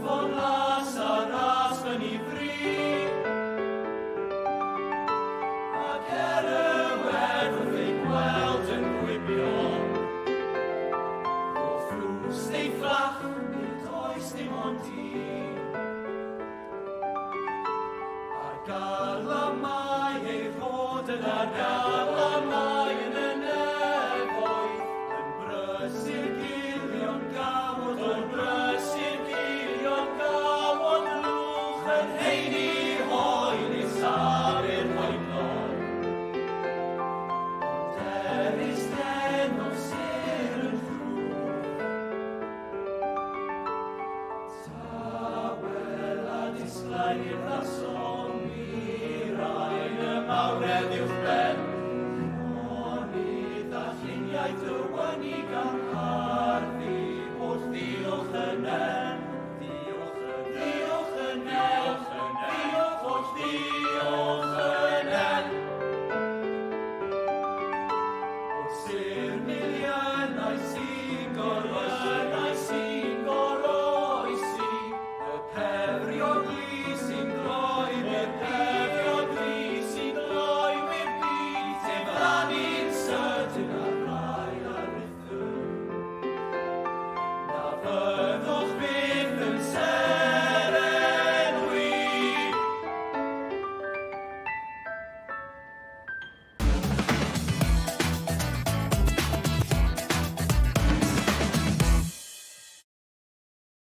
Van Lazarus yn ei fri, ac werth ei gweld yn gwibio. O fflws neu fflach, nid oes dim ond un. Ar garlamau ei rhod yn ar garlamau yn y nefoedd, yn brysur gilion gawod, yn brysur gilion gawod lwch, yn heini hoen i safi'r hoenon. Ond eris den o sir yn llwch, tawel a disglaen i'r ddasom, i'r aen y mawredd uwch ben.